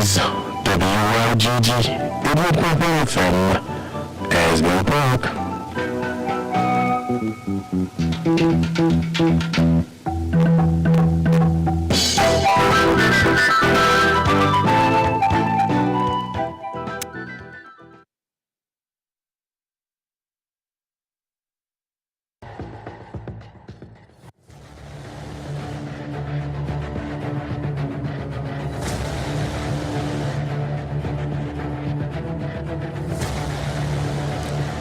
is WYGG 88.1 FM, Asbury Park.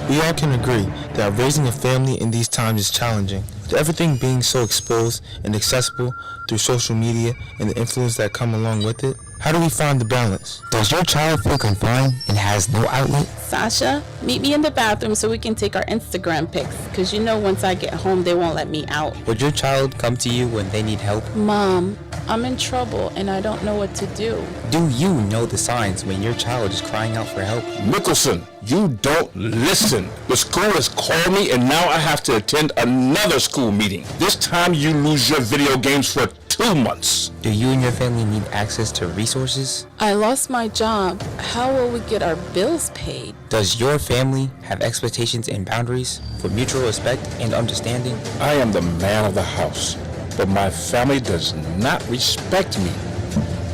We all can agree that raising a family in these times is challenging, with everything being so exposed and accessible through social media and the influence that come along with it. How do we find the balance? Does your child feel confined and has no outlet? Sasha, meet me in the bathroom so we can take our Instagram pics, because you know once I get home they won't let me out. Would your child come to you when they need help? Mom, I'm in trouble and I don't know what to do. Do you know the signs when your child is crying out for help? Nicholson, you don't listen. The school has called me and now I have to attend another school meeting. This time you lose your video games for 2 months. Do you and your family need access to resources? I lost my job. How will we get our bills paid? Does your family have expectations and boundaries for mutual respect and understanding? I am the man of the house, but my family does not respect me.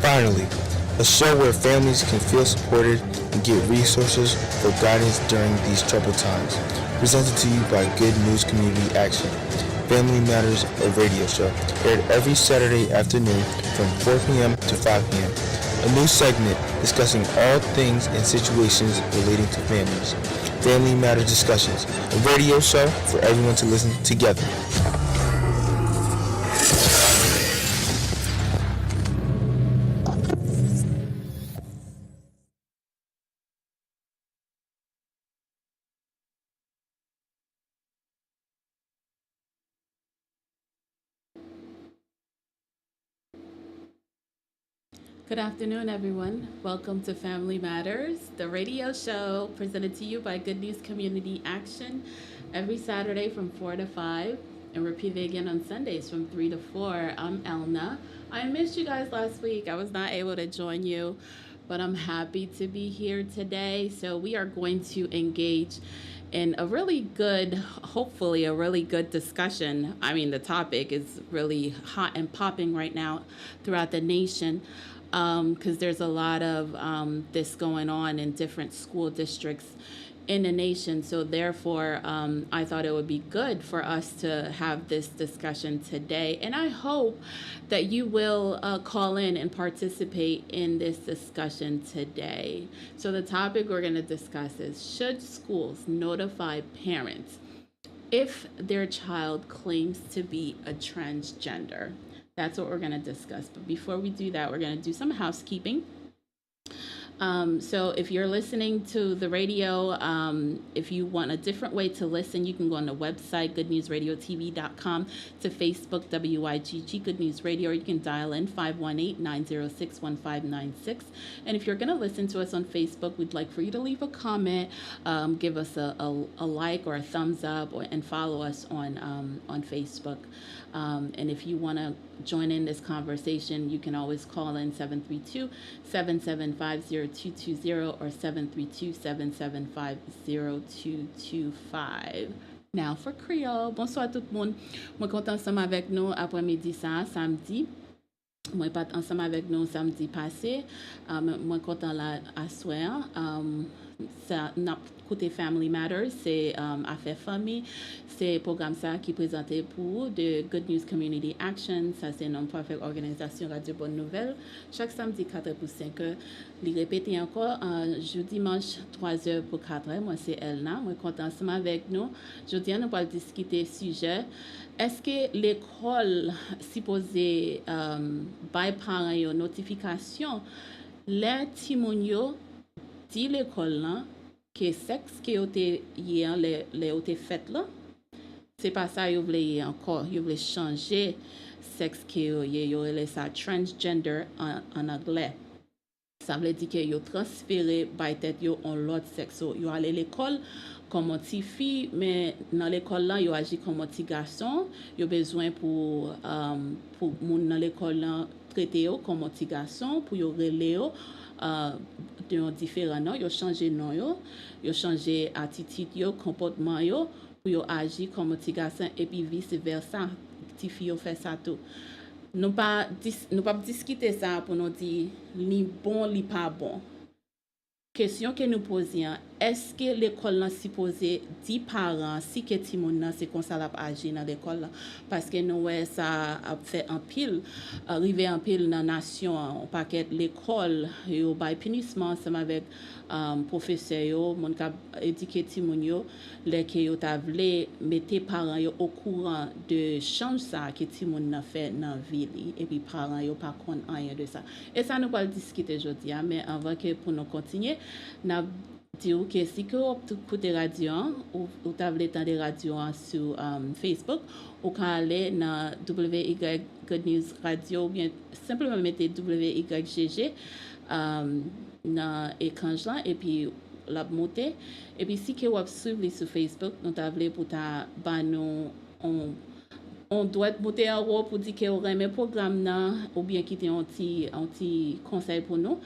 Finally, a show where families can feel supported and get resources for guidance during these troubled times. Presented to you by Good News Community Action. Family Matters, a radio show, aired every Saturday afternoon from 4 p.m. to 5 p.m. A new segment discussing all things and situations relating to families. Family Matters Discussions, a radio show for everyone to listen together. Good afternoon, everyone. Welcome to Family Matters, the radio show presented to you by Good News Community Action every Saturday from 4 to 5 and repeated again on Sundays from 3 to 4. I'm Elna. I missed you guys last week. I was not able to join you, but I'm happy to be here today. So we are going to engage in a really good, hopefully a really good discussion. I mean, the topic is really hot and popping right now throughout the nation. Because there's a lot of this going on in different school districts in the nation. So therefore, I thought it would be good for us to have this discussion today. And I hope that you will call in and participate in this discussion today. So the topic we're going to discuss is, should schools notify parents if their child claims to be a transgender? That's what we're going to discuss. But before we do that, we're going to do some housekeeping. So if you're listening to the radio, if you want a different way to listen, you can go on the website, goodnewsradiotv.com, to Facebook, WYGG Good News Radio, or you can dial in 518-906-1596. And if you're going to listen to us on Facebook, we'd like for you to leave a comment, give us a like or a thumbs up, and follow us on Facebook. And if you want to join in this conversation, you can always call in 732-775-0220 or 732-775-0225. Now for Creole. Bonsoir tout le monde. Moi content ensemble avec nous après-midi ça, samedi. Moi pas ensemble avec nous samedi passé. Moi content là à soir. Ça n'a côté Family Matters, c'est affaire famille, c'est programme ça qui est présenté pour de Good News Community Action. Ça c'est une non-profit organisation Radio Bonne Nouvelle. Chaque samedi 4 pour 5 heures. Les répéter encore jeudi dimanche 3 heures pour 4 heures. Moi c'est Elna. Moi content ensemble avec nous. Aujourd'hui nous allons discuter sujet. Est-ce que l'école supposée by parents une notification les timonio dit l'école là que sexe qui a été hier les fait là, c'est pas ça yo voulait encore, yo voulait changer sexe qui yo ça transgender en anglais. Ça veut dire que yo transféré by tête yo en l'autre sexe. Yo aller l'école comme un petit fille, mais dans l'école là, yo agit comme un petit garçon. Yo besoin pour moun dans l'école là traiter yo comme un petit garçon, pour yo relé yo de différents noms, yo changer nom yo changer attitude yo, comportement yo, pour yo agir comme un petit garçon et puis vice versa, petit fille yo fait ça tout. Nous pas discuter ça pour nous dire li bon li pas bon. Question que nous posions, est-ce que l'école est supposée dire parents si que ti moun nan c'est comme ça l'a agi dans l'école là, parce que nous ouais ça a fait un pile arrivé en pile dans nation on paquet l'école yo bay punissement ensemble avec professeur yo mon ka éduquer ti moun yo les que yo ta vle mettre parents yo au courant de change ça que ti moun nan fait dans ville et puis parents yo pas connait rien de ça et ça nous va discuter aujourd'hui mais avant que pour nous continuer n'a dire que si que vous écoutez radio ou t'avez le temps de radio sur Facebook ou quand aller dans WY Good News Radio ou bien simplement mettez WYGG dans écran et puis la monter et puis si que vous suivez sur Facebook nous t'avez pour ta nous on doit monter en haut pour dire que vous aimez le programme ou bien quitter un petit conseil pour nous.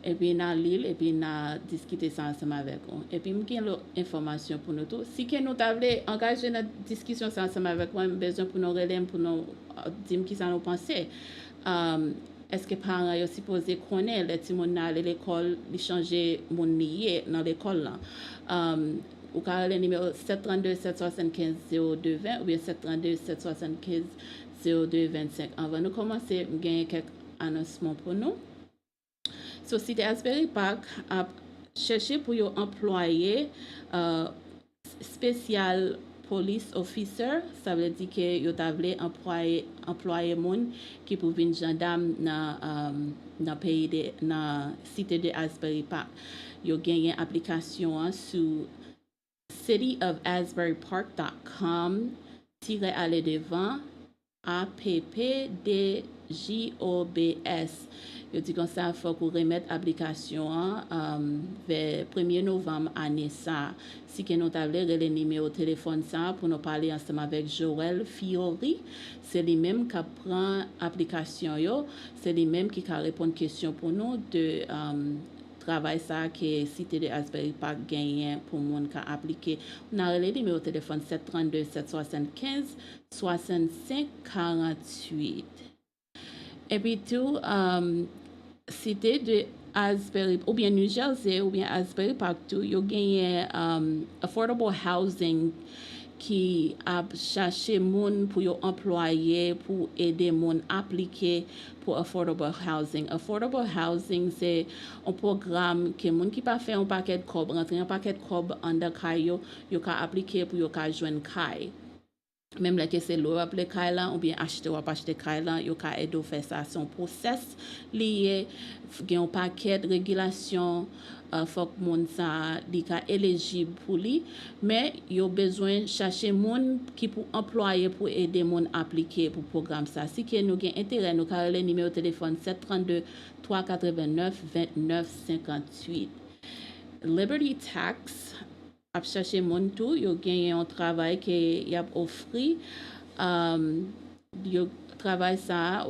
Et puis na l'île et puis na discuter ça ensemble avec vous et puis m'gain l'information pour nous tous si que nous t'avez engagé dans discussion ça ensemble avec moi besoin pour nous relève pour nous dire qui ça nous penser est-ce que parents yo supposé connaître les petits moun aller l'école li changer moun lié dans l'école là ou ka le numéro 732 775 0220 ou bien 732 775 0225 avant nous commencer m'gain quelques annoncements pour nous. Société Asbury Park a cherché pour yon employé spécial police officer, ça veut dire que yon tavle employé moun qui pour venir gendarme dans pays de dans cité de Asbury Park. Yon gagné application sur cityofasburypark.com aller devant APPDJOBS. Je dis comme ça, il faut qu'on remette l'application vers 1er novembre année ça. Si que nous avons le numéro de téléphone ça pour nous parler ensemble avec Joël Fiori, c'est lui-même qui prend l'application, c'est lui-même qui répond aux questions pour nous de travail ça que Cité de Asbury Park gagne pour monde qui a appliqué. On a le numéro de téléphone 732 775 65 48. Et puis tout Cité de Asbury ou bien New Jersey ou bien Asbury Park tout yo gagné affordable housing qui a cherché moun pour yo employer pour aider moun appliquer pour affordable housing. Affordable housing c'est un programme que moun qui pas fait un paquet de cob rentrer un paquet de cob under kayo yo ka appliquer pour yo ka joindre kay. Même là que c'est l'eau appeler Kailan ou bien acheter ou pas acheter Kailan, yo ka aider faire ça son process lié gen un paquet de régulation faut que moun ça li ka éligible pour lui mais yo besoin chercher moun qui pour employer pour aider moun appliquer pour programme ça si que nous gen intérêt nous ka le numéro de téléphone 732 389 29 58 Liberty Tax a cherché mon tout yo gagné un travail que y a offert yo travail ça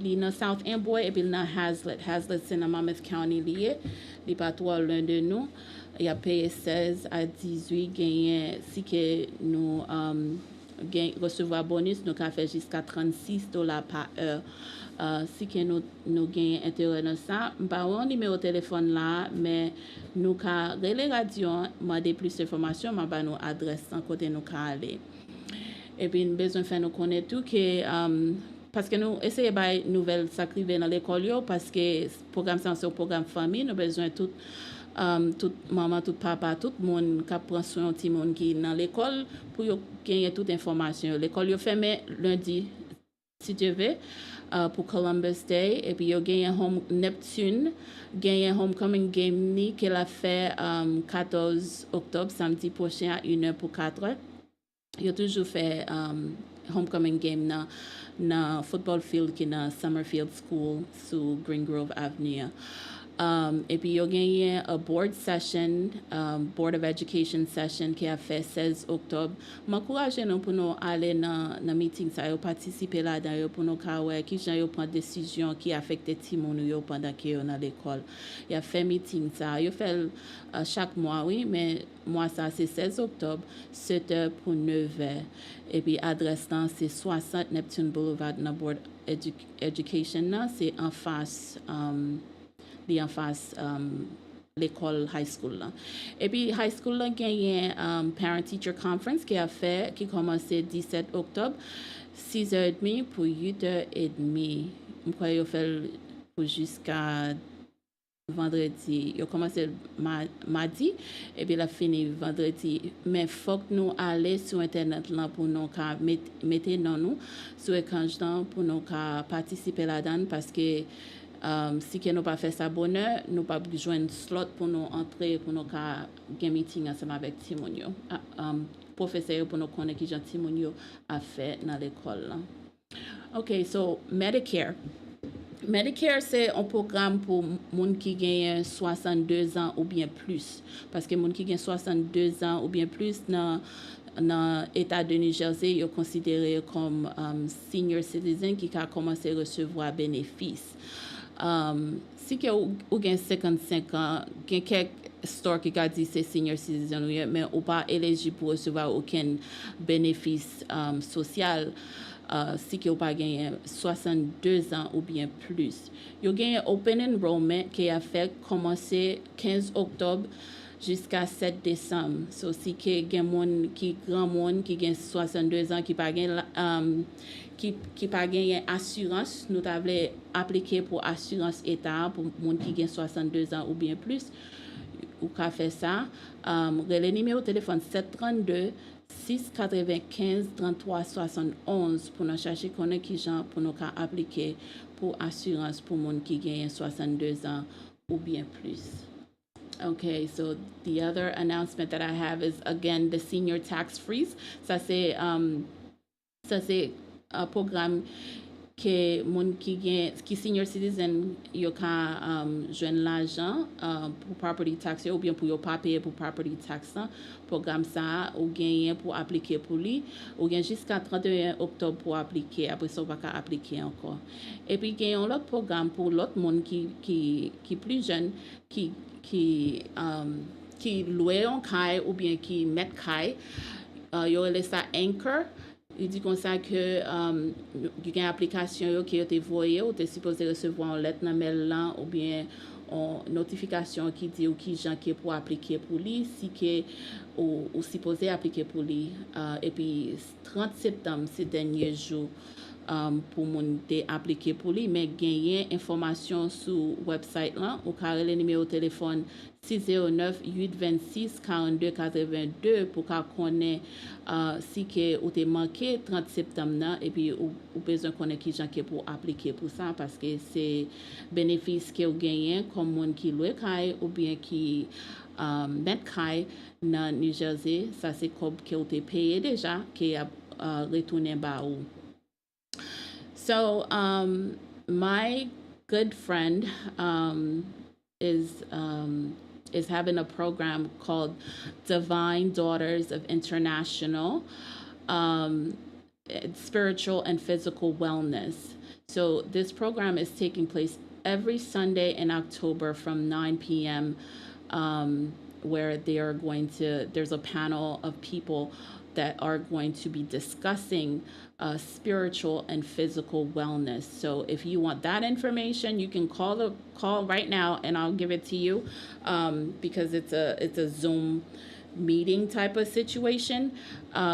li dans South Amboy et puis dans Hazlet c'est dans Monmouth County lié li pas trop loin de nous y a payé 16 à 18 gagné si que nous recevoir bonus nous ka fait jusqu'à $36 par heure. Si que nous gagnons intérêt dans ça, pas un numéro de téléphone là, mais nous ka relé radio, demander plus d'informations, mais ba nous adresse en côté nous ka aller. Et puis nous besoin faire nous connaître tout que parce que nous essayons by nouvelle s'acriver dans l'école parce que programme c'est un programme famille, nous besoin tout maman, tout papa, tout le monde qui prend soin de monde qui dans l'école pour gagner toute information. L'école est fermée lundi si tu veux. Pour Columbus Day et puis il y a home Neptune gagné homecoming game ni qu'elle a fait 14 octobre samedi prochain à 1h pour 4h. Il a toujours fait homecoming game dans football field qui dans Summerfield School sur Green Grove Avenue. Et puis, yo gagné a board session, Board of Education session qui a fait 16 octobre. M'encourage nous pour nous aller dans meeting ça, yo participer là-dedans, yo pour nous voir qui gens yo prend décision qui affecte ti moun yo pendant que yo dans l'école. Il a fait meeting ça, yo fait chaque mois, oui, mais moi ça c'est 16 octobre, 7h pour 9h. Et puis adresse là c'est 60 Neptune Boulevard dans Board Education là, c'est en face en face l'école high school là. Et puis high school là gagné parent teacher conference qui a fait qui commençait 17 octobre 6h30 pour 8h30. Je crois qu'il fait pour jusqu'à vendredi. Il a commencé mardi et puis il a fini vendredi. Mais faut que nous aller sur internet là pour nous mettre dans nous sur écran pour nous participer là-dedans parce que si que nous pas fait ça bonheur, nous pas joindre slot pour nous entrer pour nous faire meeting ensemble avec Timonio. Professeur pour nous connaître qui Jean Timonio a fait dans l'école là. OK, so Medicare. Medicare, c'est un programme pour gens qui gagnent 62 ans ou bien plus. Parce que les gens qui gagnent 62 ans ou bien plus dans l'État de New Jersey, ils sont considérés comme senior citizen qui a commencé à recevoir bénéfices. Si vous avez 55 ans, il y a quelques stores qui ont dit que c'est senior citizen, mais vous n'êtes pas éligible pour recevoir aucun bénéfice social. Si vous n'avez pas 62 ans ou bien plus. Vous avez un open enrollment qui a fait commencer 15 octobre jusqu'à 7 décembre. So, si vous avez grand monde qui a 62 ans qui pas gagné assurance, nous avons appliqué pour assurance État pour les gens qui ont 62 ans ou bien plus. Ou qu'a fait ça, le numéro de téléphone 732 695 33 71 pour nous chercher qui gens pour nous appliquer pour assurance pour les gens qui gagnent 62 ans ou bien plus. Okay, so the other announcement that I have is again the senior tax freeze. Ça c'est un programme que mon qui senior citizen yo ka joindre l'argent pour property tax ou bien pour yo pas payer pour property tax. Programme ça ou gagner pour appliquer pour lui ou gagne jusqu'à 31 octobre pour appliquer, après ça on va pas appliquer encore. Et puis gagne un autre programme pour l'autre monde qui plus jeune qui loue un caille ou bien qui met caille, yo laisse ça Anchor. Il dit comme ça que il y a une application qui a été envoyée ou tu es supposé recevoir une lettre dans mail là ou bien une notification qui dit ou qui gens qui pour appliquer pour lui si que ou supposé appliquer pour lui et puis 30 septembre c'est dernier jour pour mon appliquer pour lui mais gagner information sur website là ou carré le numéro de téléphone 609 826 42 82 pour qu'on connaisse si que ou t'es manqué 30 septembre là et puis ou besoin connaître qui gens qui pour appliquer pour ça parce que c'est bénéfice que vous gagnez comme monde qui loue caille ou bien qui met caille dans New Jersey ça c'est comme que vous t'es payé déjà qui a retourné bas ou. So my good friend is having a program called Divine Daughters of International, Spiritual and Physical Wellness. So this program is taking place every Sunday in October from 9 p.m. Where there's a panel of people that are going to be discussing spiritual and physical wellness. So if you want that information, you can call right now and I'll give it to you because it's a Zoom meeting type of situation.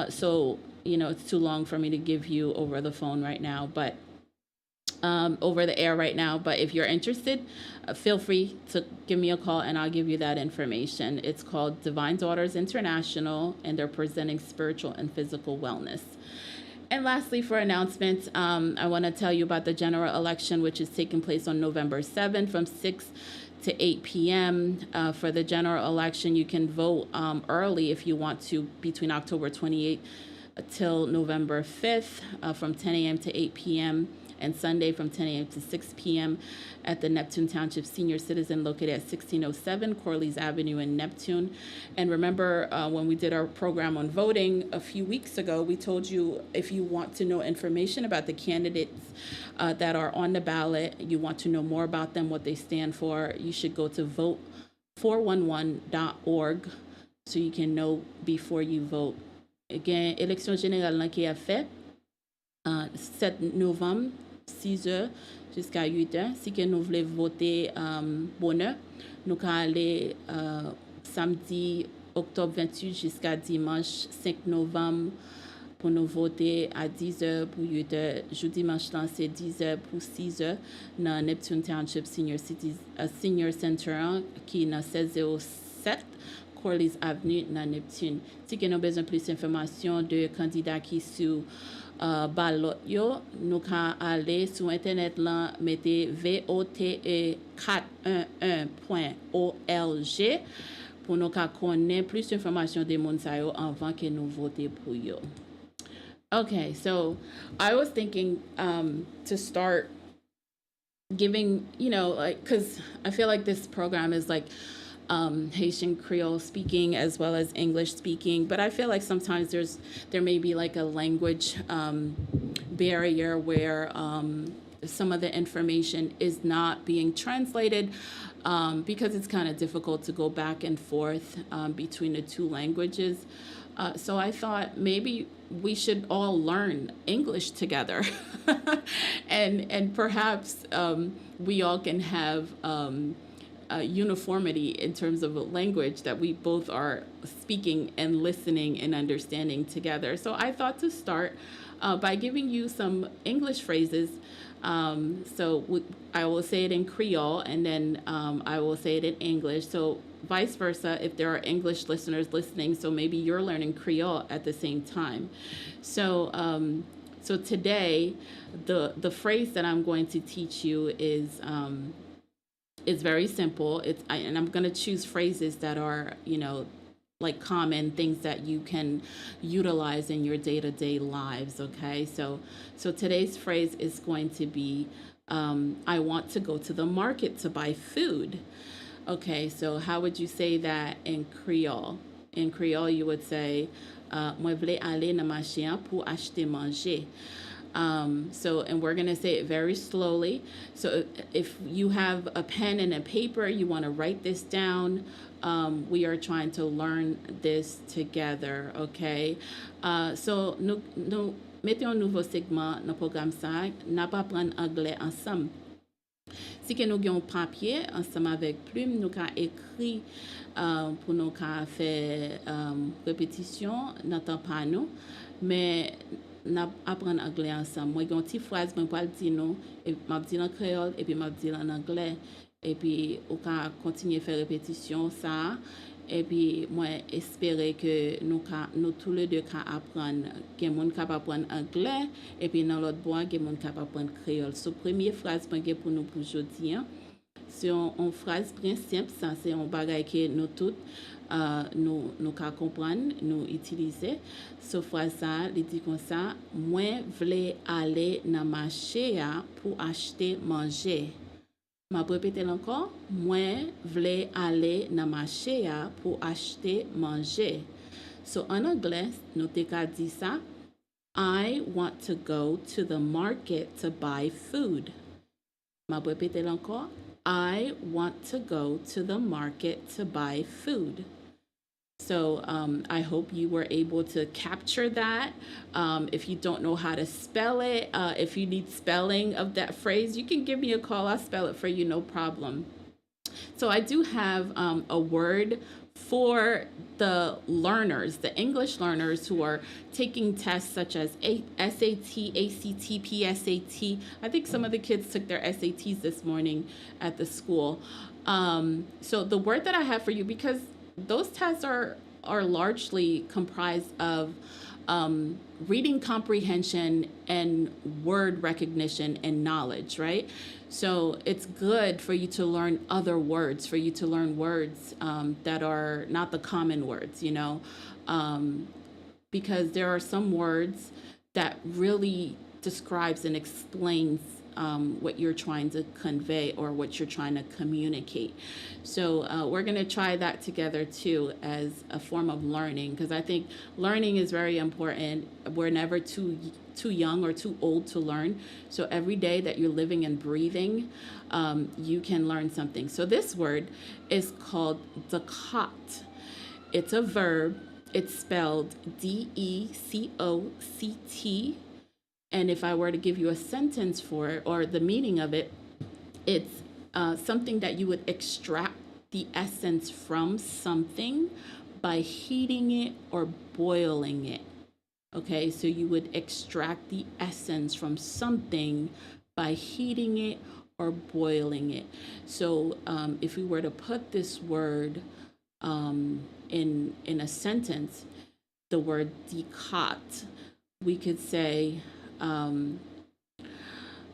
So, it's too long for me to give you over the phone right now, but over the air right now. But if you're interested, feel free to give me a call and I'll give you that information. It's called Divine Daughters International and they're presenting spiritual and physical wellness. And lastly, for announcements, I want to tell you about the general election, which is taking place on November 7th from 6 to 8 p.m. For the general election, you can vote early if you want to between October 28th till November 5th from 10 a.m. to 8 p.m. and Sunday from 10 a.m. to 6 p.m. at the Neptune Township Senior Citizen located at 1607 Corliss Avenue in Neptune. And remember, when we did our program on voting a few weeks ago, we told you if you want to know information about the candidates that are on the ballot, you want to know more about them, what they stand for, you should go to vote411.org so you can know before you vote. Again, élection générale là qui a fait 7 novembre 6h jusqu'à 8h. Si que nous voulons voter bonheur, nous allons aller samedi octobre 28 jusqu'à dimanche 5 novembre pour nous voter à 10h pour 8h. Jeudi dimanche là c'est 10h pour 6h dans Neptune Township Senior Center qui est dans 1607 Corliss Avenue dans Neptune. Si vous avez besoin de plus d'informations de candidats qui sont ballot yo, nous pouvons aller sur internet là, mettez vote411.org pour nous connaître plus d'informations de monde avant que nous voter pour yo. Okay, so I was thinking to start giving, like, because I feel like this program is like Haitian Creole speaking as well as English speaking, but I feel like sometimes there may be like a language barrier where some of the information is not being translated because it's kind of difficult to go back and forth between the two languages. So I thought maybe we should all learn English together and perhaps we all can have uniformity in terms of a language that we both are speaking and listening and understanding together. So I thought to start by giving you some English phrases. I will say it in Creole and then I will say it in English. So vice versa, if there are English listeners listening, so maybe you're learning Creole at the same time. So today, the phrase that I'm going to teach you is very simple. And I'm going to choose phrases that are, like common things that you can utilize in your day-to-day lives. Okay. So today's phrase is going to be, I want to go to the market to buy food. Okay. So how would you say that in Creole? In Creole, you would say, moi vle aller na marché pour acheter manger. And we're going to say it very slowly. So if you have a pen and a paper, you want to write this down. We are trying to learn this together, okay? So nous mettons un nouveau segment dans le programme ça, n'a pas apprendre anglais ensemble. Si que nous avons papier ensemble avec plume, nous avons écrit pour nous faire répétition dans le panneau, mais nous apprenons anglais ensemble. Moi, j'ai une petite phrase, je vais dire nous, et je vais dire en créole, et puis je vais dire en anglais. Et puis, on va continuer à faire répétition ça. Et puis, moi, espérer que nous tous les deux can apprendre. Il y a des gens qui apprendre anglais, et puis dans l'autre bois, il y a des gens qui apprendre créole. So, première phrase pour nous pour aujourd'hui. C'est une phrase bien simple, ça, c'est un bagage que nous toutes, nous comprendre, nous utiliser. So, phrase ça, il dit comme ça, moi, vle aller dans le marché pour acheter manger. Je vais répéter encore. Moi, vle aller dans le marché pour acheter manger. So, en anglais, nous t'ai dit ça. I want to go to the market to buy food. Je vais répéter encore. I want to go to the market to buy food. So I hope you were able to capture that. If you don't know how to spell it, if you need spelling of that phrase, you can give me a call. I'll spell it for you, no problem. So I do have a word for the learners, the English learners who are taking tests such as SAT, ACT, PSAT. I think some of the kids took their SATs this morning at the school. So the word that I have for you, because those tests are largely comprised of reading comprehension and word recognition and knowledge, right? So it's good for you to learn other words, for you to learn words that are not the common words, because there are some words that really describes and explains what you're trying to convey or what you're trying to communicate. So we're going to try that together too as a form of learning, because I think learning is very important. We're never too young or too old to learn. So every day that you're living and breathing, you can learn something. So this word is called decoct. It's a verb. It's spelled D-E-C-O-C-T. And if I were to give you a sentence for it or the meaning of it, it's something that you would extract the essence from something by heating it or boiling it. Okay, so you would extract the essence from something by heating it or boiling it. So if we were to put this word in a sentence, the word decoct, we could say,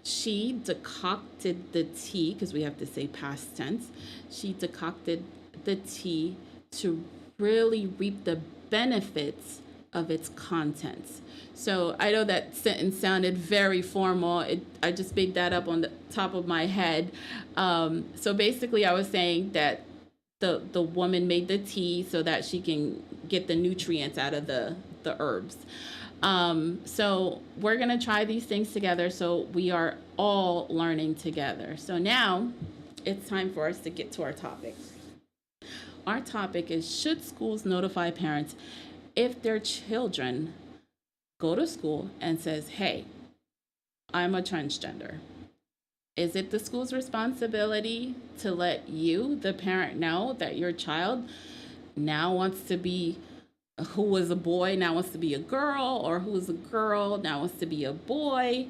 she decocted the tea, because we have to say past tense. She decocted the tea to really reap the benefits of its contents. So I know that sentence sounded very formal. I just made that up on the top of my head. So basically I was saying that the woman made the tea so that she can get the nutrients out of the herbs. So we're going to try these things together, so we are all learning together. So now it's time for us to get to our topic. Our topic is, should schools notify parents if their children go to school and says, hey, I'm a transgender? Is it the school's responsibility to let you, the parent, know that your child now wants to be, who was a boy now wants to be a girl, or who is a girl now wants to be a boy,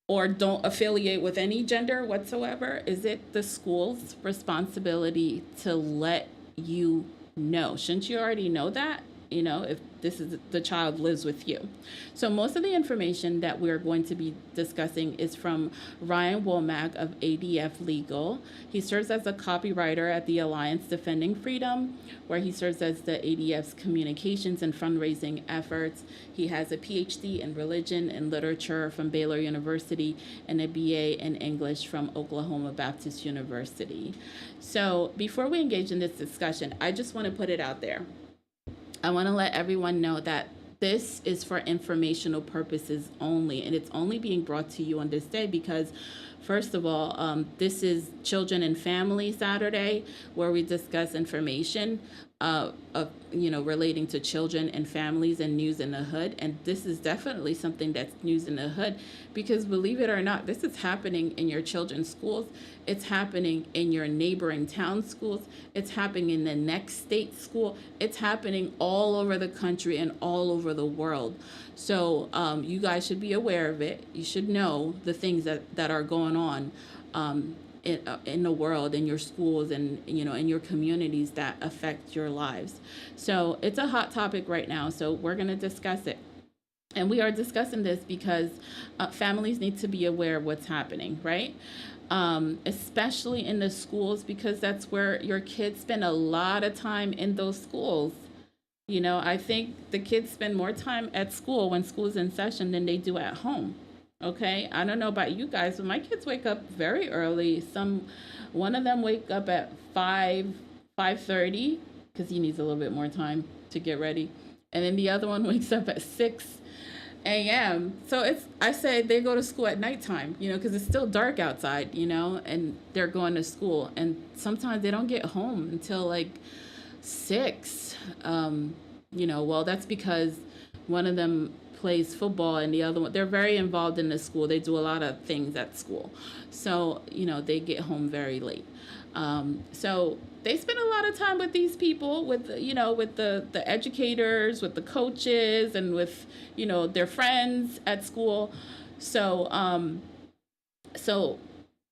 or don't affiliate with any gender whatsoever? Is it the school's responsibility to let you know? Shouldn't you already know that? You know, if this is the child lives with you. So most of the information that we're going to be discussing is from Ryan Womack of ADF Legal. He serves as a copywriter at the Alliance Defending Freedom, where he serves as the ADF's communications and fundraising efforts. He has a PhD in religion and literature from Baylor University and a BA in English from Oklahoma Baptist University. So before we engage in this discussion, I just want to put it out there. I want to let everyone know that this is for informational purposes only, and it's only being brought to you on this day because, first of all, this is Children and Family Saturday, where we discuss information relating to children and families and news in the hood. And this is definitely something that's news in the hood, because believe it or not, this is happening in your children's schools. It's happening in your neighboring town schools. It's happening in the next state school. It's happening all over the country and all over the world. So you guys should be aware of it. You should know the things that are going on in the world, in your schools, and in your communities that affect your lives. So it's a hot topic right now, so we're going to discuss it. And we are discussing this because families need to be aware of what's happening, right? Especially in the schools, because that's where your kids spend a lot of time, in those schools. I think the kids spend more time at school when school's in session than they do at home. Okay, I don't know about you guys, but my kids wake up very early. One of them wake up at 5:30 because he needs a little bit more time to get ready, and then the other one wakes up at 6 a.m. So I say they go to school at nighttime, because it's still dark outside, and they're going to school, and sometimes they don't get home until like 6. Well, that's because one of them plays football and the other one, they're very involved in the school. They do a lot of things at school. So, they get home very late. So they spend a lot of time with these people, with the educators, with the coaches, and with, their friends at school. So, so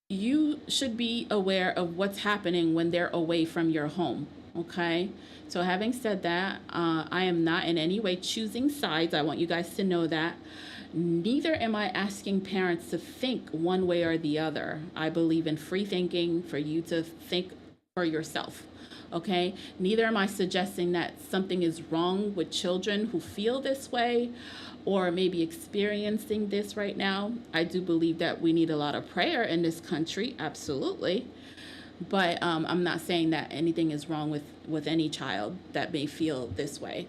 you should be aware of what's happening when they're away from your home. Okay. So having said that, I am not in any way choosing sides. I want you guys to know that. Neither am I asking parents to think one way or the other. I believe in free thinking, for you to think for yourself. Okay, neither am I suggesting that something is wrong with children who feel this way or maybe experiencing this right now. I do believe that we need a lot of prayer in this country, absolutely. But I'm not saying that anything is wrong with any child that may feel this way.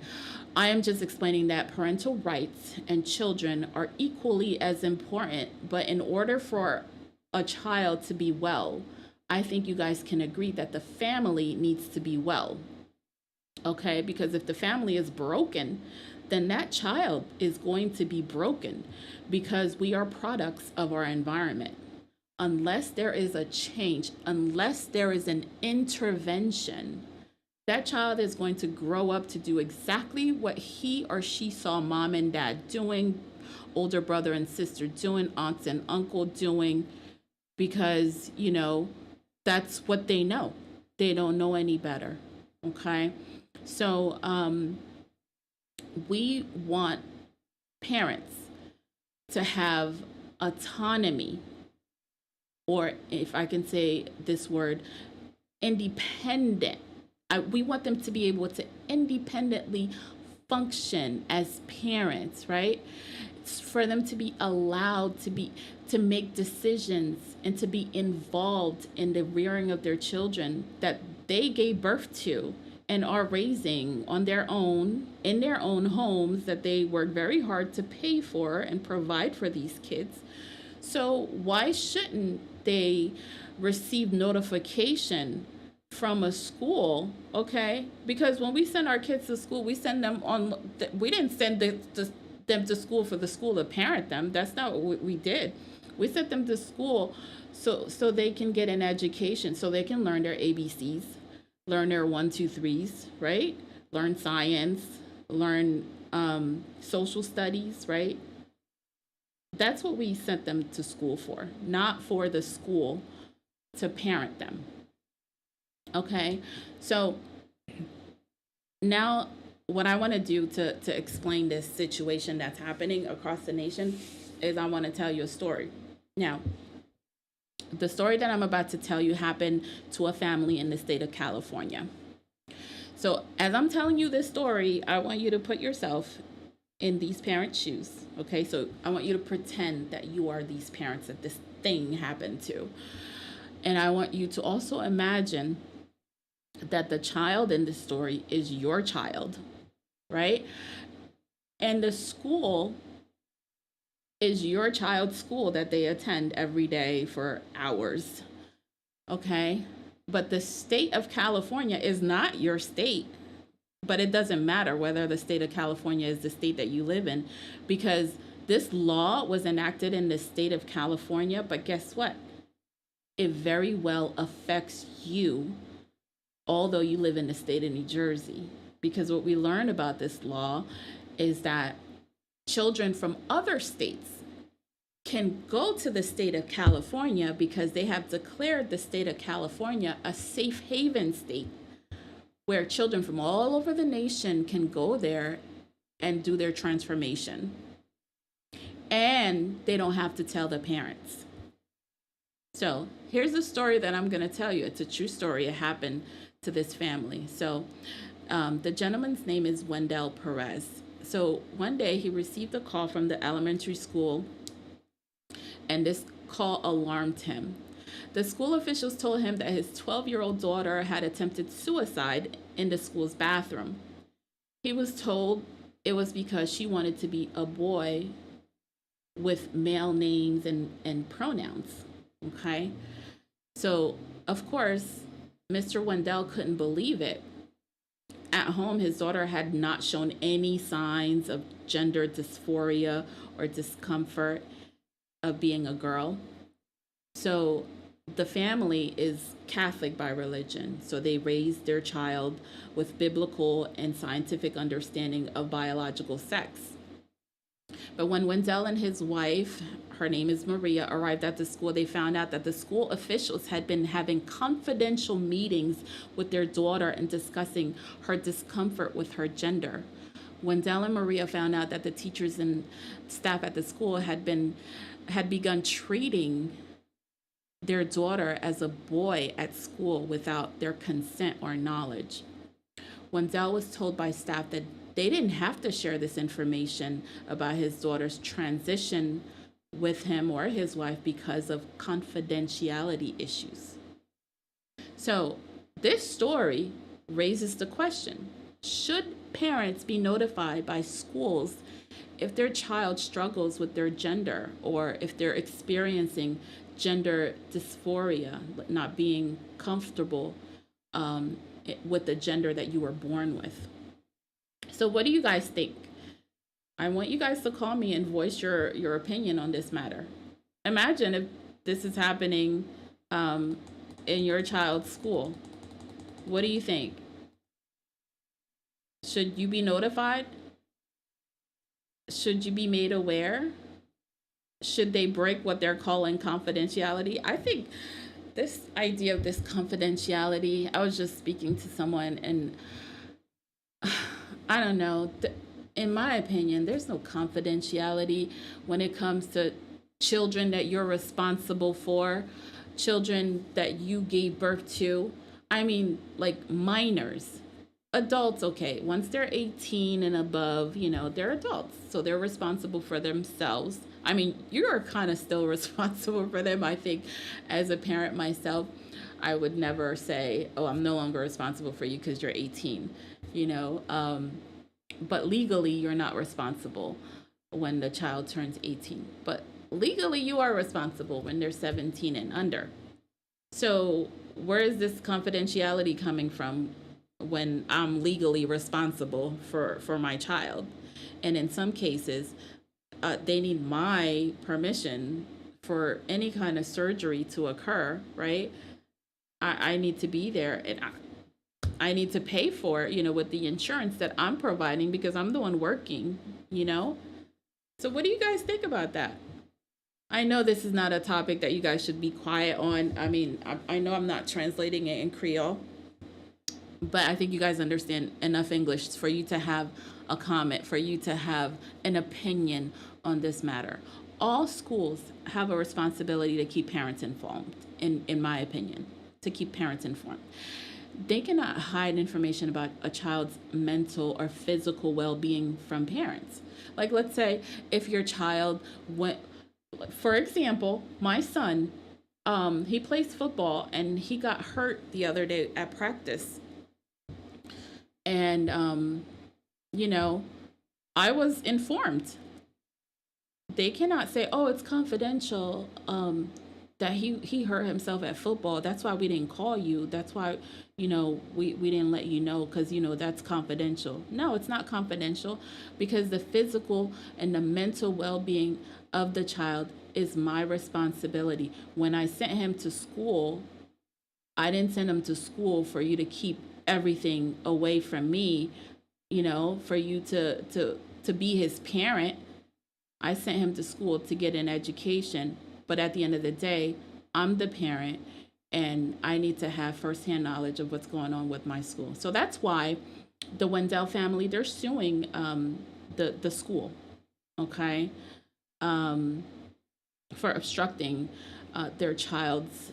I am just explaining that parental rights and children are equally as important. But in order for a child to be well, I think you guys can agree that the family needs to be well. Okay, because if the family is broken, then that child is going to be broken because we are products of our environment. Unless there is a change, unless there is an intervention, that child is going to grow up to do exactly what he or she saw mom and dad doing, older brother and sister doing, aunts and uncle doing, because, that's what they know. They don't know any better. Okay. So we want parents to have autonomy, or if I can say this word, independent. We want them to be able to independently function as parents, right? It's for them to be allowed to make decisions and to be involved in the rearing of their children that they gave birth to and are raising on their own, in their own homes that they work very hard to pay for and provide for these kids. So why shouldn't they receive notification from a school? Okay, because when we send our kids to school, we send them on. We didn't send them to school for the school to parent them. That's not what we did. We sent them to school so they can get an education, so they can learn their ABCs, learn their 1, 2, 3s, right? Learn science, learn social studies, right? That's what we sent them to school for, not for the school to parent them. Okay, so now what I want to do to explain this situation that's happening across the nation is I want to tell you a story. Now, the story that I'm about to tell you happened to a family in the state of California. So as I'm telling you this story, I want you to put yourself in these parents' shoes. Okay, so I want you to pretend that you are these parents that this thing happened to. And I want you to also imagine that the child in this story is your child, right? And the school is your child's school that they attend every day for hours, okay? But the state of California is not your state. But it doesn't matter whether the state of California is the state that you live in, because this law was enacted in the state of California, but guess what? It very well affects you, although you live in the state of New Jersey. Because what we learn about this law is that children from other states can go to the state of California because they have declared the state of California a safe haven state, where children from all over the nation can go there and do their transformation. And they don't have to tell the parents. So here's a story that I'm going to tell you. It's a true story. It happened to this family. So the gentleman's name is Wendell Perez. So one day he received a call from the elementary school, and this call alarmed him. The school officials told him that his 12-year-old daughter had attempted suicide in the school's bathroom. He was told it was because she wanted to be a boy with male names and pronouns. Okay? So, of course, Mr. Wendell couldn't believe it. At home, his daughter had not shown any signs of gender dysphoria or discomfort of being a girl. So the family is Catholic by religion, so they raised their child with biblical and scientific understanding of biological sex. But when Wendell and his wife, her name is Maria, arrived at the school, they found out that the school officials had been having confidential meetings with their daughter and discussing her discomfort with her gender. Wendell and Maria found out that the teachers and staff at the school had begun treating their daughter as a boy at school without their consent or knowledge. Wendell was told by staff that they didn't have to share this information about his daughter's transition with him or his wife because of confidentiality issues. So, this story raises the question, should parents be notified by schools if their child struggles with their gender or if they're experiencing gender dysphoria, not being comfortable with the gender that you were born with? So what do you guys think? I want you guys to call me and voice your opinion on this matter. Imagine if this is happening in your child's school. What do you think? Should you be notified? Should you be made aware? Should they break what they're calling confidentiality? I think this idea of this confidentiality, I was just speaking to someone and I don't know. In my opinion, there's no confidentiality when it comes to children that you're responsible for, children that you gave birth to. I mean, like minors. Adults, okay, once they're 18 and above, they're adults, so they're responsible for themselves. I mean, you're kind of still responsible for them. I think as a parent myself, I would never say, oh, I'm no longer responsible for you because you're 18, but legally you're not responsible when the child turns 18, but legally you are responsible when they're 17 and under. So where is this confidentiality coming from when I'm legally responsible for my child? And in some cases, they need my permission for any kind of surgery to occur, right? I need to be there, and I need to pay for it, with the insurance that I'm providing because I'm the one working, So what do you guys think about that? I know this is not a topic that you guys should be quiet on. I mean, I know I'm not translating it in Creole, but I think you guys understand enough English for you to have a comment, for you to have an opinion on this matter. All schools have a responsibility to keep parents informed, in my opinion, to keep parents informed. They cannot hide information about a child's mental or physical well-being from parents. Like, let's say if your child went, for example, my son, he plays football and he got hurt the other day at practice. And, I was informed. They cannot say, oh, it's confidential, that he hurt himself at football. That's why we didn't call you. That's why, we didn't let you know because, that's confidential. No, it's not confidential because the physical and the mental well-being of the child is my responsibility. When I sent him to school, I didn't send him to school for you to keep everything away from me, for you to be his parent. I sent him to school to get an education, but at the end of the day, I'm the parent and I need to have firsthand knowledge of what's going on with my school. So that's why the Wendell family, they're suing the school, okay, for obstructing their child's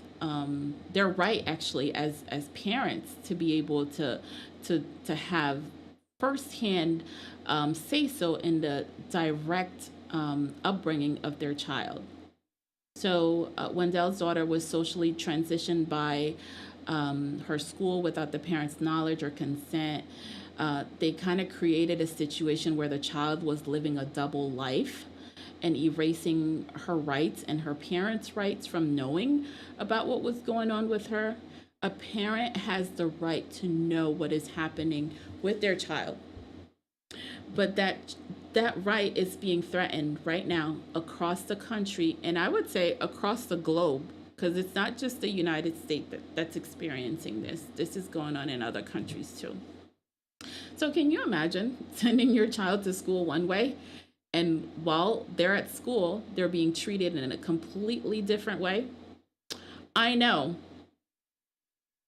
their right, actually, as parents, to be able to have firsthand say so in the direct upbringing of their child. So Wendell's daughter was socially transitioned by her school without the parents' knowledge or consent. They kind of created a situation where the child was living a double life and erasing her rights and her parents' rights from knowing about what was going on with her. A parent has the right to know what is happening with their child. But that right is being threatened right now across the country, and I would say across the globe, because it's not just the United States that's experiencing this. This is going on in other countries too. So can you imagine sending your child to school one way, and while they're at school, they're being treated in a completely different way? I know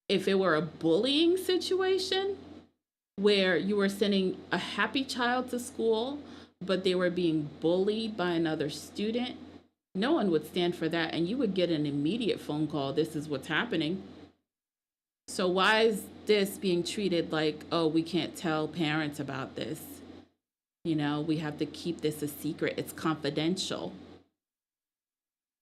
if it were a bullying situation where you were sending a happy child to school, but they were being bullied by another student, No one would stand for that, and you would get an immediate phone call. This is what's happening. So why is this being treated like, oh, we can't tell parents about this? You know, we have to keep this a secret. It's confidential.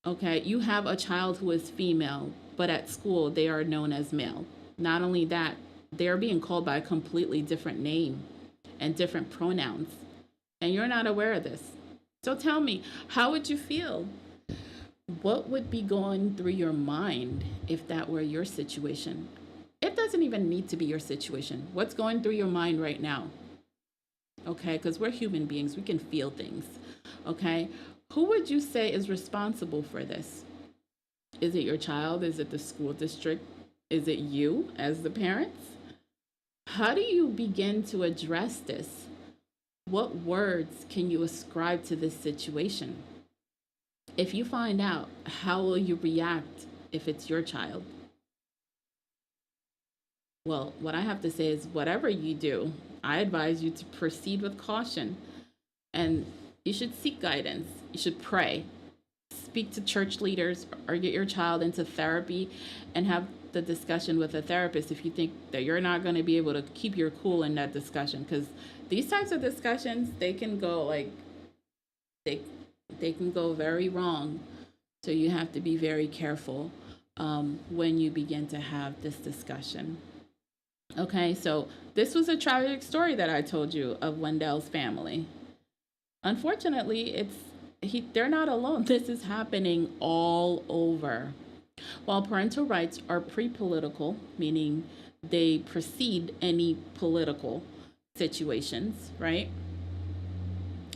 Okay, you have a child who is female, but at school they are known as male. Not only that, they're being called by a completely different name and different pronouns, and you're not aware of this. So tell me, how would you feel? What would be going through your mind if that were your situation? It doesn't even need to be your situation. What's going through your mind right now? Okay, because we're human beings, we can feel things. Okay, who would you say is responsible for this? Is it your child? Is it the school district? Is it you as the parents? How do you begin to address this? What words can you ascribe to this situation? If you find out, how will you react if it's your child? Well, what I have to say is whatever you do, I advise you to proceed with caution, and you should seek guidance. You should pray, speak to church leaders, or get your child into therapy and have the discussion with a therapist if you think that you're not going to be able to keep your cool in that discussion, because these types of discussions, they can go like they can go very wrong. So you have to be very careful when you begin to have this discussion. Okay, so this was a tragic story that I told you of Wendell's family. Unfortunately, they're not alone. This is happening all over. While parental rights are pre-political, meaning they precede any political situations, right?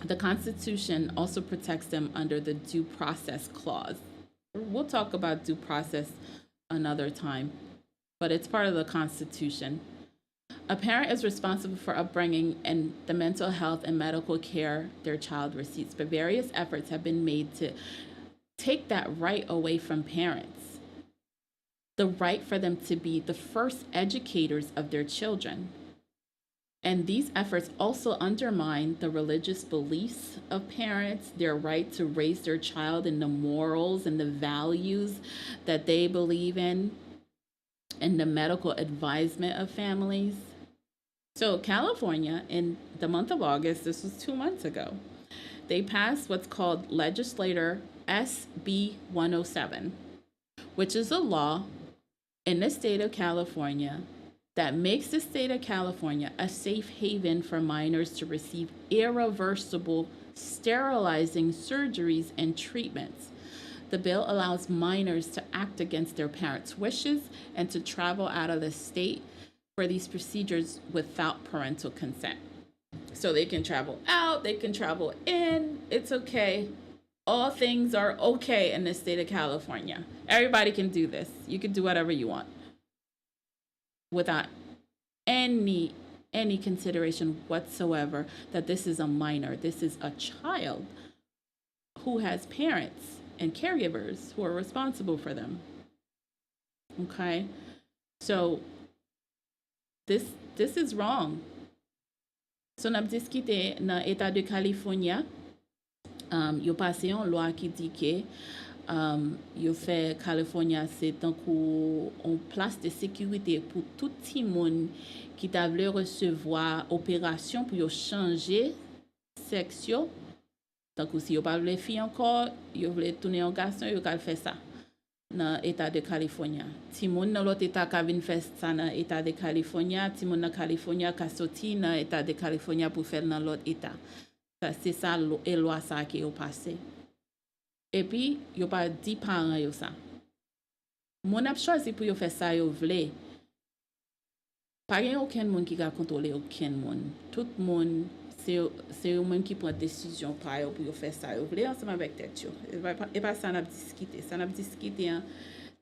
The Constitution also protects them under the Due Process Clause. We'll talk about due process another time, but it's part of the Constitution. A parent is responsible for upbringing and the mental health and medical care their child receives, but various efforts have been made to take that right away from parents. The right for them to be the first educators of their children. And these efforts also undermine the religious beliefs of parents, their right to raise their child in the morals and the values that they believe in, and the medical advisement of families. So California, in the month of August, this was 2 months ago, they passed what's called Legislator SB 107, which is a law in the state of California that makes the state of California a safe haven for minors to receive irreversible sterilizing surgeries and treatments. The bill allows minors to act against their parents' wishes and to travel out of the state for these procedures without parental consent. So they can travel out, they can travel in, it's okay. All things are okay in the state of California. Everybody can do this. You can do whatever you want without any consideration whatsoever that this is a minor. This is a child who has parents and caregivers who are responsible for them. Okay? So this is wrong. So n'a discuté dans l'État de Californie, yo passé une loi qui dit que yo fait California c'est tant qu'on place de sécurité pour tout petit monde qui t'a voulu recevoir opération pour yo changer sexe yo. Tant que si yo pas voulu fille encore, yo voulait tourner en garçon, yo ka faire ça dans l'État de Californie. Ti moun dans l'autre état ka vinn faire ça dans l'État de Californie, ti moun dans Californie ka sorti dans l'État de Californie pour faire dans l'autre état. C'est ça et loi ça qui est passé. Et puis yo pas dit parents yo ça. Mon a choisi pour yo faire ça yo vle. Pas gen aucun monde qui va contrôler aucun monde. Tout monde c'est eux même qui prend décision par eux pour faire ça yo vle ensemble avec tête yo. Et pas ça n'a discuter. Ça n'a discuter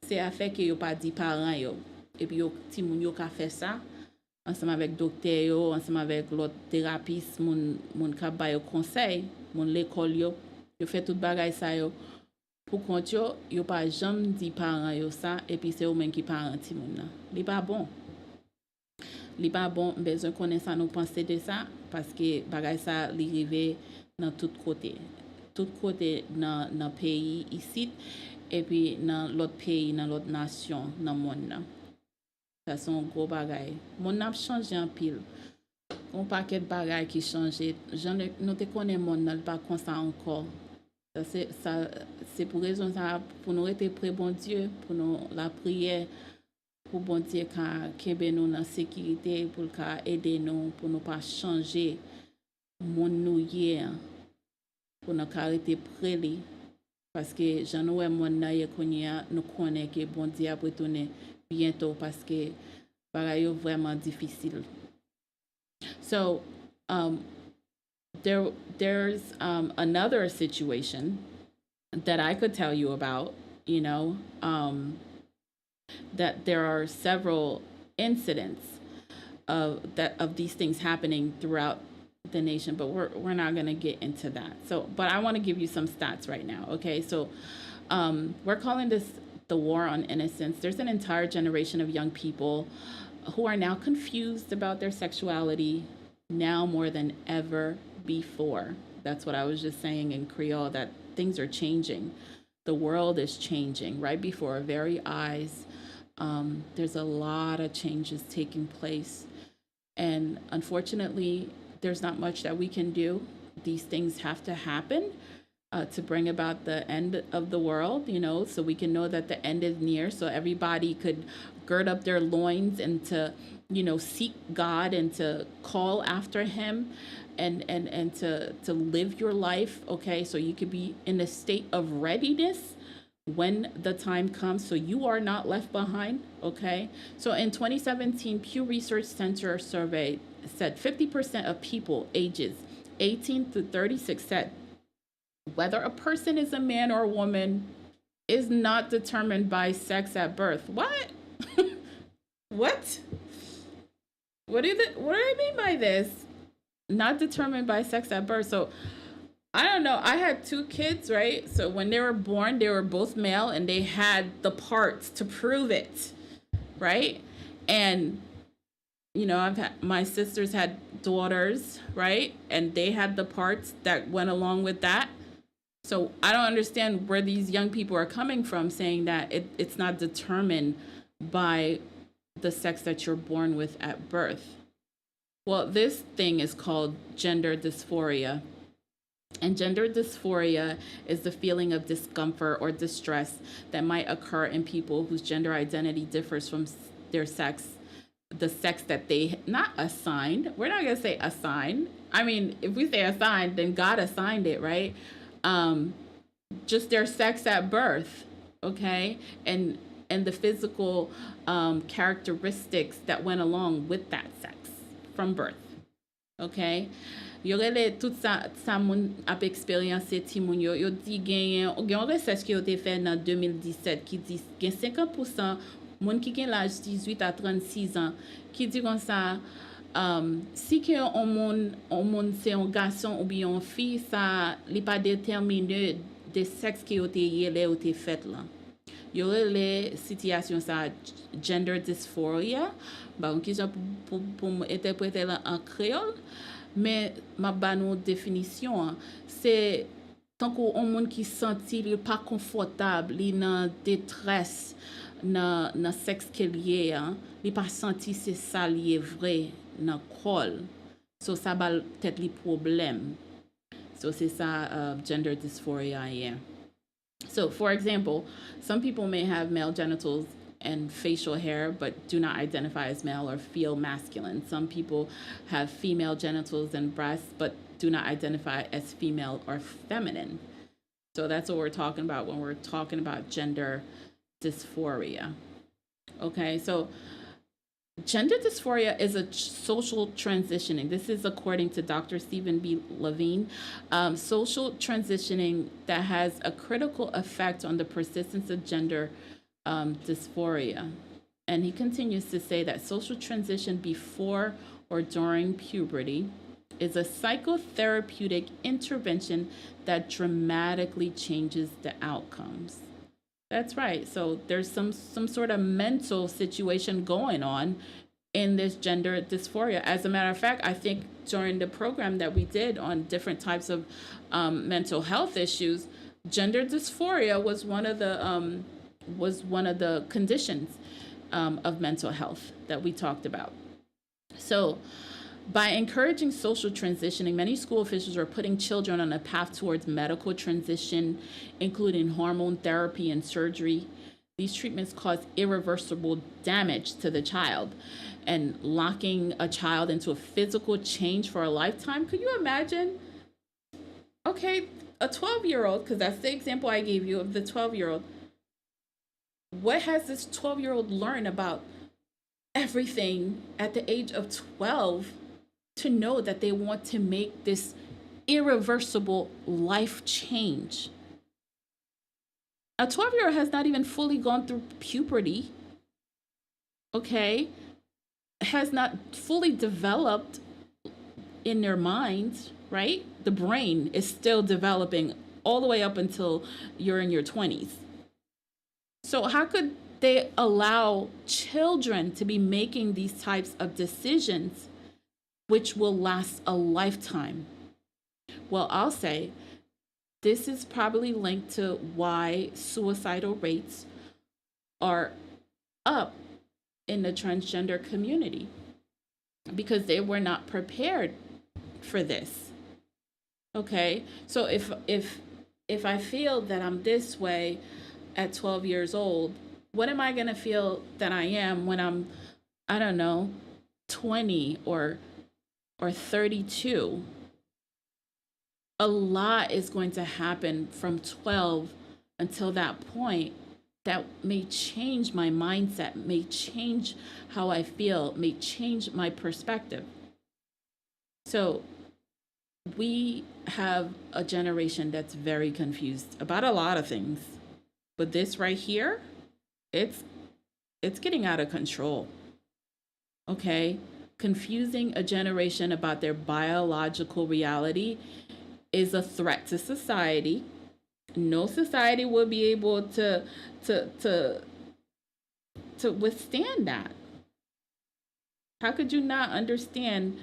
c'est affaire que yo pas dit parents yo. Et puis yo ti moun yo ka faire ça ensemble avec docteur yo, ensemble avec l'autre thérapeute, moun ka ba yo conseil, moun l'école yo fait tout bagay ça yo pour compte yo pas jamais dit parents yo ça et puis c'est eux même qui parent ti moun là. Li pas bon. Li pas bon, besoin connaître ça nous penser de ça parce que bagay ça li rive dans tout côté. tout kote nan peyi ici, epi nan lot peyi, nan lot nasyon nan moun nan. Sa son gros bagay. Moun ap chanje an pil. On paquet bagay qui chanje. Nou te konen moun nan pa kon sa ankor. C'est pour raison ça, pour nous être près bon Dieu, pour nous la prière, pour bon Dieu kembe nous dans sécurité, pour aider nous, pour nous pas changer mon nou hier, pour nous arrêter près li. Parce que j'en ai mon na ye konya, nous connaît que bon Dieu a retourner bientôt parce que bagay yo vraiment difficile. So, there's another situation that I could tell you about, that there are several incidents of these things happening throughout the nation, but we're not going to get into that. So, but I want to give you some stats right now. Okay. So, we're calling this the war on innocence. There's an entire generation of young people who are now confused about their sexuality now more than ever before. That's what I was just saying in Creole, that things are changing. The world is changing right before our very eyes. There's a lot of changes taking place. And unfortunately, there's not much that we can do. These things have to happen to bring about the end of the world, so we can know that the end is near, so everybody could gird up their loins and to, seek God and to call after him and to live your life, okay? So you could be in a state of readiness when the time comes, so you are not left behind, okay? So in 2017, Pew Research Center survey said 50% of people ages 18 to 36 said whether a person is a man or a woman is not determined by sex at birth. What? What? What do I mean by this? Not determined by sex at birth. So I don't know. I had 2 kids, right? So when they were born, they were both male and they had the parts to prove it, right? And my sisters had daughters, right? And they had the parts that went along with that. So I don't understand where these young people are coming from saying that it's not determined by the sex that you're born with at birth. Well, this thing is called gender dysphoria. And gender dysphoria is the feeling of discomfort or distress that might occur in people whose gender identity differs from their sex, the sex that they not assigned. We're not going to say assigned. I mean, if we say assigned, then God assigned it, right? Just their sex at birth, okay? And the physical characteristics that went along with that sex from birth, okay? Yo rele tout sa moun ap expérience ti moun yo di gen research ki yo te fait nan 2017 ki di gen 50% moun ki gen l'âge 18 à 36 ans qui di kon sa si que on moun c'est un garçon ou bien une fille, ça li pas déterminé de sexe qui yo te yele ou te fait là. Yo rele situation ça gender dysphoria, ba on ki pour interpréter là en créole. Mais ma banou définition, c'est tant qu'on monde qui senti il pas confortable, il dans détresse dans sexe qu'il y a, il pas senti c'est ça lié vrai dans col. So ça va peut-être les problèmes. So c'est ça gender dysphoria yeah. So for example, some people may have male genitals and facial hair, but do not identify as male or feel masculine. Some people have female genitals and breasts, but do not identify as female or feminine. So that's what we're talking about when we're talking about gender dysphoria. Okay, so gender dysphoria is a social transitioning. This is according to Dr. Stephen B. Levine. Social transitioning that has a critical effect on the persistence of gender dysphoria. And he continues to say that social transition before or during puberty is a psychotherapeutic intervention that dramatically changes the outcomes. That's right. So there's some sort of mental situation going on in this gender dysphoria. As a matter of fact, I think during the program that we did on different types of mental health issues, gender dysphoria was one of the conditions of mental health that we talked about. So, by encouraging social transitioning, many school officials are putting children on a path towards medical transition, including hormone therapy and surgery. These treatments cause irreversible damage to the child, and locking a child into a physical change for a lifetime. Could you imagine? Okay, a 12-year-old, because that's the example I gave you of the 12-year-old. What has this 12-year-old learned about everything at the age of 12 to know that they want to make this irreversible life change? A 12-year-old has not even fully gone through puberty, okay? Has not fully developed in their minds, right? The brain is still developing all the way up until you're in your 20s. So how could they allow children to be making these types of decisions which will last a lifetime? Well, I'll say this is probably linked to why suicidal rates are up in the transgender community, because they were not prepared for this. Okay, so if I feel that I'm this way at 12 years old, what am I gonna feel that I am when I'm, I don't know, 20 or 32? A lot is going to happen from 12 until that point that may change my mindset, may change how I feel, may change my perspective. So we have a generation that's very confused about a lot of things. But this right here, it's getting out of control. Okay? Confusing a generation about their biological reality is a threat to society. No society will be able to withstand that. How could you not understand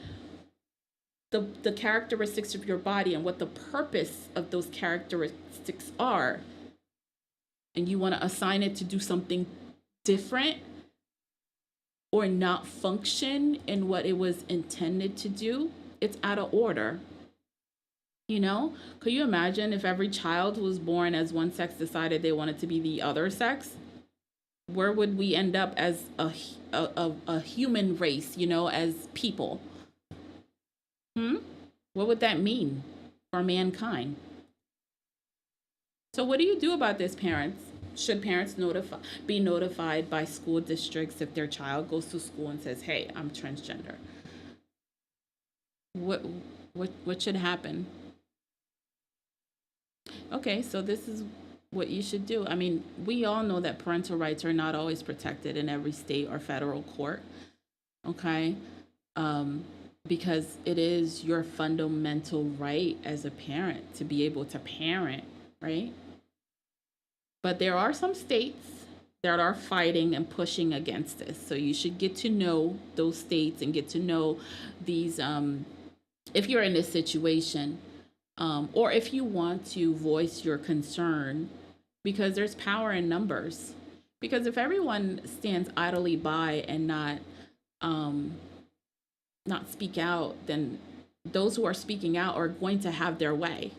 the characteristics of your body and what the purpose of those characteristics are, and you want to assign it to do something different or not function in what it was intended to do? It's out of order. You know, could you imagine if every child was born as one sex decided they wanted to be the other sex? Where would we end up as a human race, you know, as people? What would that mean for mankind? So what do you do about this, parents? Should parents be notified by school districts if their child goes to school and says, "Hey, I'm transgender"? What should happen? Okay, so this is what you should do. I mean, we all know that parental rights are not always protected in every state or federal court, okay? Because it is your fundamental right as a parent to be able to parent, right? But there are some states that are fighting and pushing against this. So you should get to know those states and get to know these, if you're in this situation, or if you want to voice your concern, because there's power in numbers. Because if everyone stands idly by and not speak out, then those who are speaking out are going to have their way.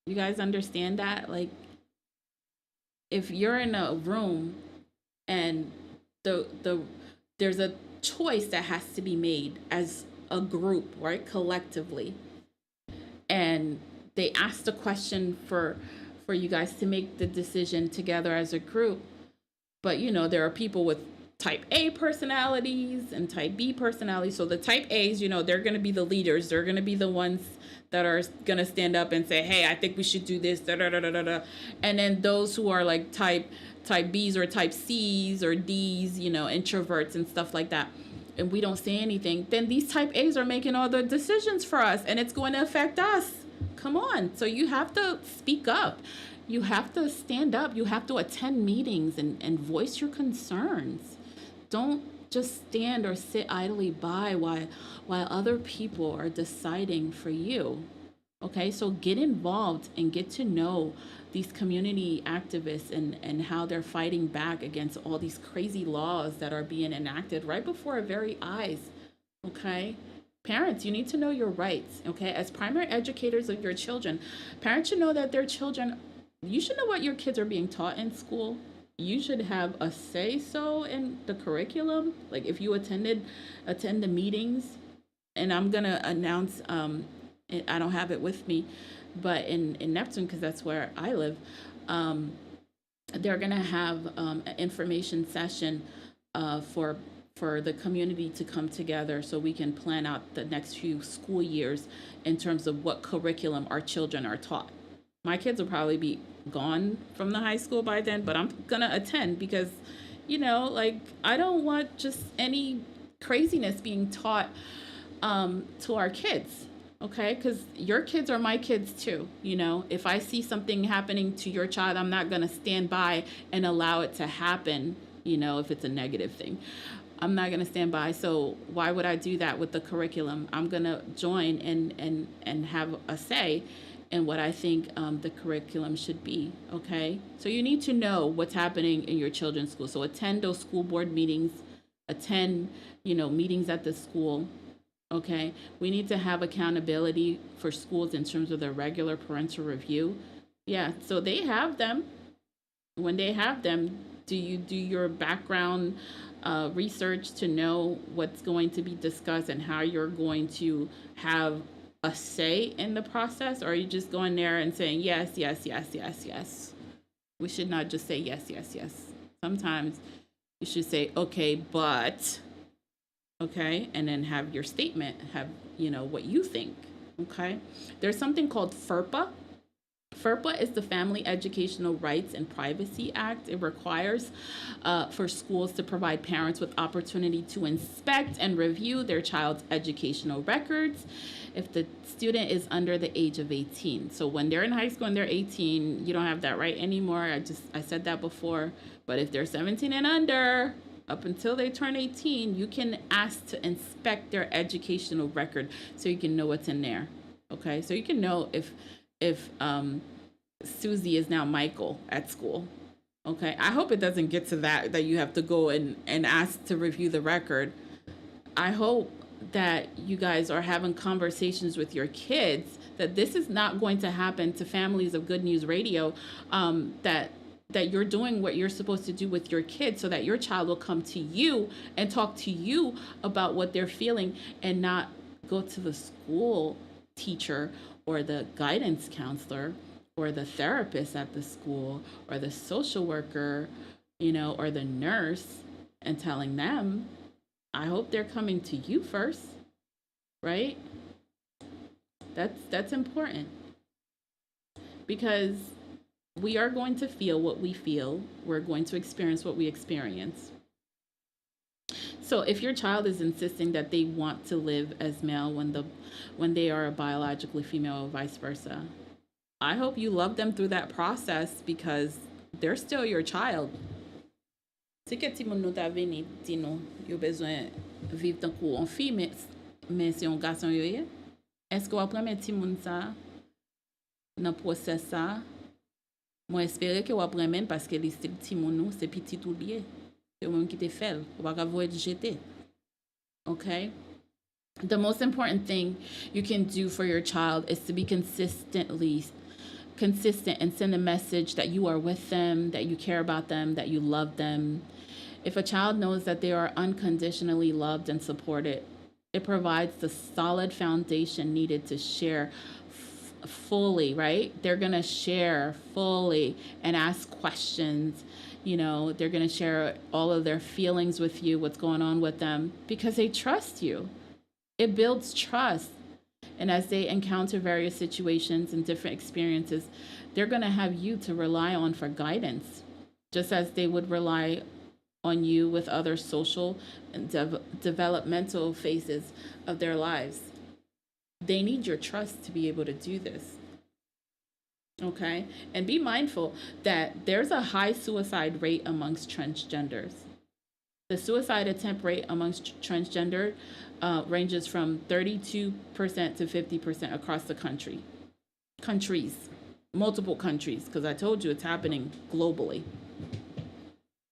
You guys understand that? Like, if you're in a room and there's a choice that has to be made as a group, right, collectively, and they ask the question for you guys to make the decision together as a group, but you know, there are people with type A personalities and type B personalities. So the type A's, you know, they're going to be the leaders. They're going to be the ones that are going to stand up and say, "Hey, I think we should do this." Da, da, da, da, da. And then those who are like type B's or type C's or D's, you know, introverts and stuff like that, and we don't say anything, then these type A's are making all the decisions for us, and it's going to affect us. Come on. So you have to speak up. You have to stand up. You have to attend meetings and voice your concerns. Don't just stand or sit idly by while other people are deciding for you. Okay, so get involved and get to know these community activists and how they're fighting back against all these crazy laws that are being enacted right before our very eyes. Okay, parents, you need to know your rights. Okay, as primary educators of your children, parents should know that their children, you should know what your kids are being taught in school. You should have a say so in the curriculum. Like if you attend the meetings, and I'm gonna announce, I don't have it with me, but in Neptune, because that's where I live, they're gonna have an information session for the community to come together so we can plan out the next few school years in terms of what curriculum our children are taught. My kids will probably be gone from the high school by then, but I'm gonna attend because, like I don't want just any craziness being taught to our kids. Okay, because your kids are my kids too. If I see something happening to your child, I'm not gonna stand by and allow it to happen. If it's a negative thing, I'm not gonna stand by. So why would I do that with the curriculum? I'm gonna join and have a say in what I think the curriculum should be. Okay, so you need to know what's happening in your children's school. So attend those school board meetings, attend meetings at the school. Okay, we need to have accountability for schools in terms of their regular parental review. Yeah, so they have them. When they have them, do you do your background research to know what's going to be discussed and how you're going to have a say in the process? Or are you just going there and saying yes, yes, yes, yes, yes? We should not just say yes, yes, yes. Sometimes you should say, okay, but... Okay, and then have your statement, have what you think. Okay, there's something called FERPA. FERPA is the Family Educational Rights and Privacy Act. It requires for schools to provide parents with opportunity to inspect and review their child's educational records if the student is under the age of 18. So when they're in high school and they're 18, you don't have that right anymore. I said that before. But if they're 17 and under, up until they turn 18, you can ask to inspect their educational record so you can know what's in there. Okay, so you can know if Susie is now Michael at school. Okay, I hope it doesn't get to that you have to go and ask to review the record. I hope that you guys are having conversations with your kids that this is not going to happen to families of Good News Radio, that you're doing what you're supposed to do with your kids so that your child will come to you and talk to you about what they're feeling and not go to the school teacher or the guidance counselor or the therapist at the school or the social worker, or the nurse and telling them. I hope they're coming to you first, right? That's important because we are going to feel what we feel. We're going to experience what we experience. So if your child is insisting that they want to live as male when they are biologically female or vice versa, I hope you love them through that process because they're still your child. Si que ti moun nou ta veni ti nou yo bezwen viv tan kou an fi men se yon gason yo ye, eske wap remen ti moun sa nan proses sa? Moi espere que wap remen paske li stil ti moun nou se piti tout liye. Se ou même ki te fel, wap ka voye jete. Okay? The most important thing you can do for your child is to be consistent and send a message that you are with them, that you care about them, that you love them. If a child knows that they are unconditionally loved and supported, it provides the solid foundation needed to share fully, right? They're going to share fully and ask questions. They're going to share all of their feelings with you, what's going on with them, because they trust you. It builds trust. And as they encounter various situations and different experiences, they're going to have you to rely on for guidance, just as they would rely on you with other social and developmental phases of their lives. They need your trust to be able to do this. Okay? And be mindful that there's a high suicide rate amongst transgenders. The suicide attempt rate amongst transgender ranges from 32% to 50% across the countries, multiple countries, because I told you it's happening globally.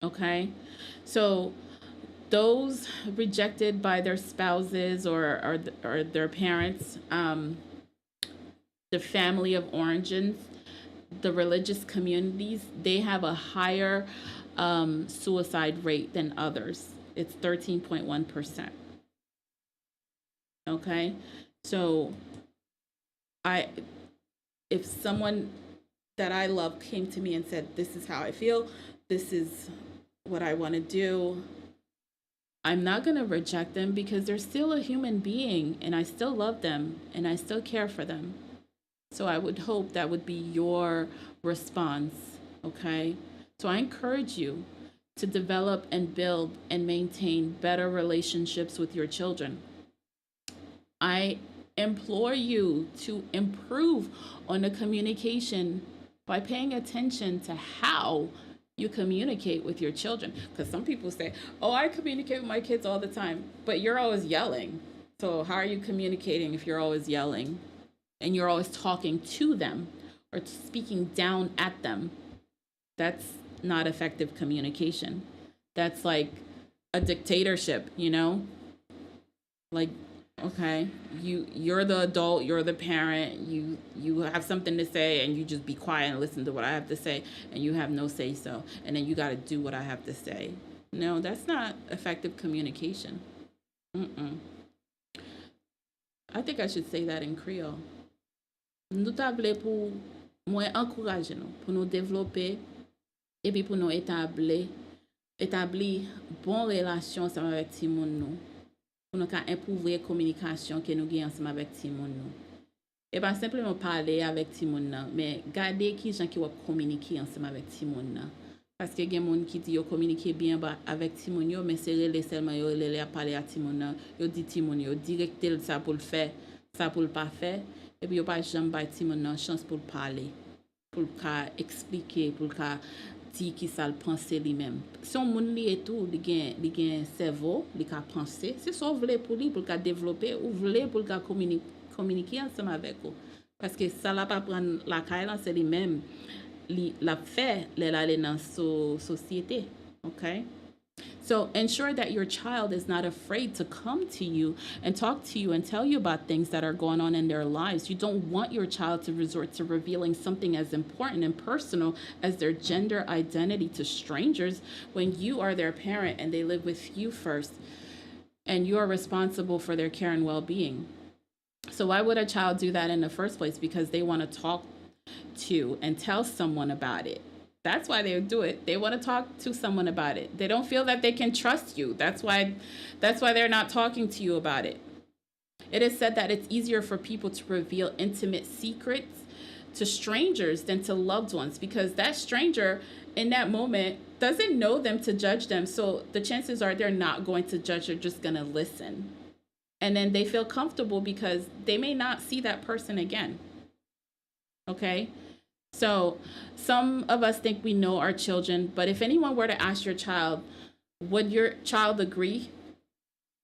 Okay, so those rejected by their spouses or their parents, the family of origins, the religious communities, they have a higher suicide rate than others. It's 13.1%. Okay, so if someone that I love came to me and said, "This is how I feel, this is what I want to do," I'm not going to reject them because they're still a human being and I still love them and I still care for them. So I would hope that would be your response, okay? So I encourage you to develop and build and maintain better relationships with your children. I implore you to improve on the communication by paying attention to how you communicate with your children. Because some people say, "Oh, I communicate with my kids all the time," but you're always yelling. So how are you communicating if you're always yelling and you're always talking to them or speaking down at them? That's not effective communication. That's like a dictatorship, you know? Like, okay, you're the adult, you're the parent, you have something to say and you just be quiet and listen to what I have to say and you have no say so, and then you got to do what I have to say. No, that's not effective communication. I think I should say that in Creole. Nous t'appelons pour moins encourager nous, pour nous développer et puis pour nous établir bonne relation ensemble avec tout le monde, pour nous improver la communication que nous avons ensemble avec tout le monde. Et pas simplement parler avec tout le monde, mais garder qui gens qui vont communiquer ensemble avec tout le monde. Parce que il y a des gens qui disent qu'ils communiquent bien avec tout le monde, mais c'est seulement ils parler à tout le monde, ils disent tout le monde, ils directent ça pour le faire, ça pour le pas faire, et puis ils pas jamais tout le monde chance pour parler, pour expliquer, pour dire qui ça le penser lui-même. Si on monde li et tout, il gain cerveau, il ka penser, c'est ça voulez pour lui pour développer ou voulez pour communiquer ensemble avec vous. Parce que ça la pas prendre la caille c'est lui-même la fait aller dans société. Okay? So ensure that your child is not afraid to come to you and talk to you and tell you about things that are going on in their lives. You don't want your child to resort to revealing something as important and personal as their gender identity to strangers when you are their parent and they live with you first and you are responsible for their care and well-being. So why would a child do that in the first place? Because they want to talk to and tell someone about it. That's why they do it. They want to talk to someone about it. They don't feel that they can trust you. That's why they're not talking to you about it. It is said that it's easier for people to reveal intimate secrets to strangers than to loved ones because that stranger in that moment doesn't know them to judge them. So the chances are they're not going to judge, they're just going to listen. And then they feel comfortable because they may not see that person again. Okay? So some of us think we know our children, but if anyone were to ask your child, would your child agree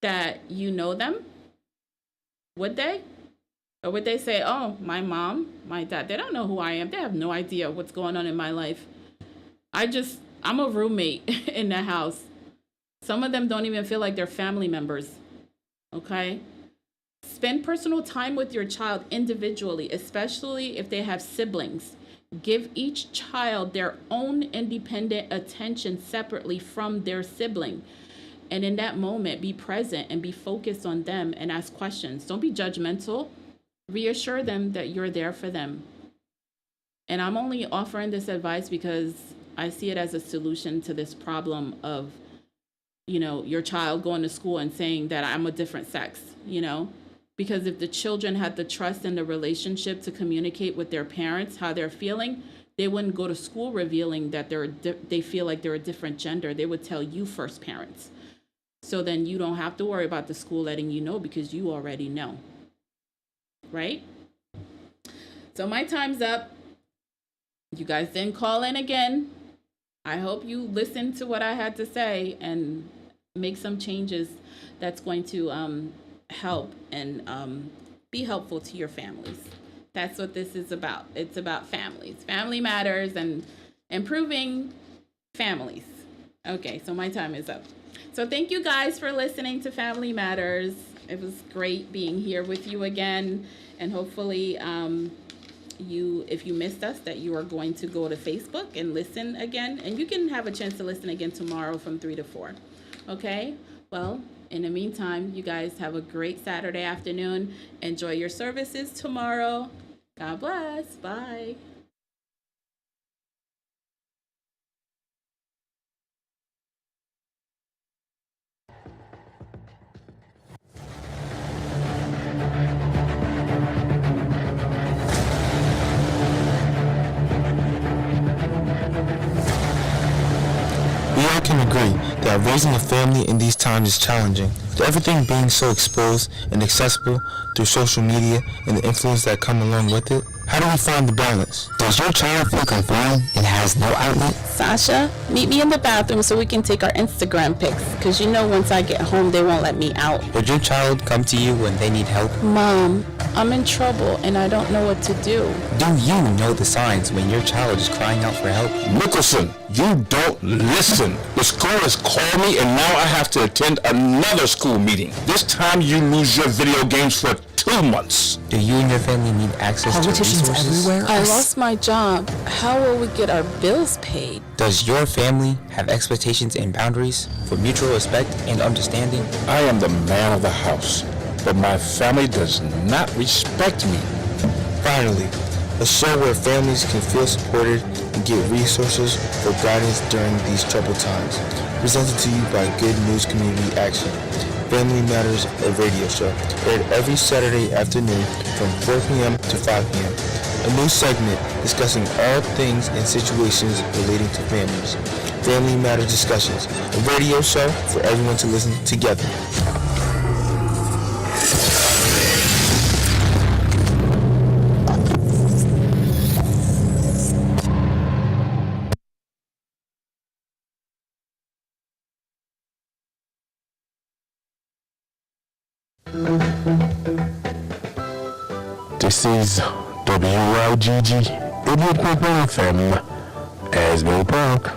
that you know them? Would they? Or would they say, "Oh, my mom, my dad, they don't know who I am. They have no idea what's going on in my life. I'm a roommate in the house." Some of them don't even feel like they're family members. Okay? Spend personal time with your child individually, especially if they have siblings. Give each child their own independent attention separately from their sibling. And in that moment, be present and be focused on them and ask questions. Don't be judgmental. Reassure them that you're there for them. And I'm only offering this advice because I see it as a solution to this problem of, your child going to school and saying that I'm a different sex, Because if the children had the trust and the relationship to communicate with their parents how they're feeling, they wouldn't go to school revealing that they feel like they're a different gender. They would tell you first, parents. So then you don't have to worry about the school letting you know because you already know. Right? So my time's up. You guys didn't call in again. I hope you listened to what I had to say and make some changes that's going to help and be helpful to your families. That's what this is about. It's about families. Family matters and improving families. Okay, so my time is up. So thank you guys for listening to Family Matters. It was great being here with you again, and hopefully if you missed us, that you are going to go to Facebook and listen again, and you can have a chance to listen again tomorrow from 3 to 4. Okay? Well, in the meantime, you guys have a great Saturday afternoon. Enjoy your services tomorrow. God bless. Bye. We all can agree that raising a family in these times is challenging, with everything being so exposed and accessible through social media and the influence that come along with it. How do we find the balance? Does your child feel confined and has no outlet? Sasha, meet me in the bathroom so we can take our Instagram pics, because you know once I get home, they won't let me out. Would your child come to you when they need help? Mom, I'm in trouble and I don't know what to do. Do you know the signs when your child is crying out for help? Nicholson, you don't listen. The school has called me and now I have to attend another school meeting. This time you lose your video games for 2 months. Do you and your family need access to Politicians resources? everywhere. I lost my job. How will we get our bills paid? Does your family have expectations and boundaries for mutual respect and understanding? I am the man of the house, but my family does not respect me. Finally, a show where families can feel supported and get resources for guidance during these troubled times. Presented to you by Good News Community Action. Family Matters, a radio show, aired every Saturday afternoon from 4 p.m. to 5 p.m. A new segment discussing all things and situations relating to families. Family Matters Discussions, a radio show for everyone to listen together. This is WYGG 88.1 FM, Asbury Park.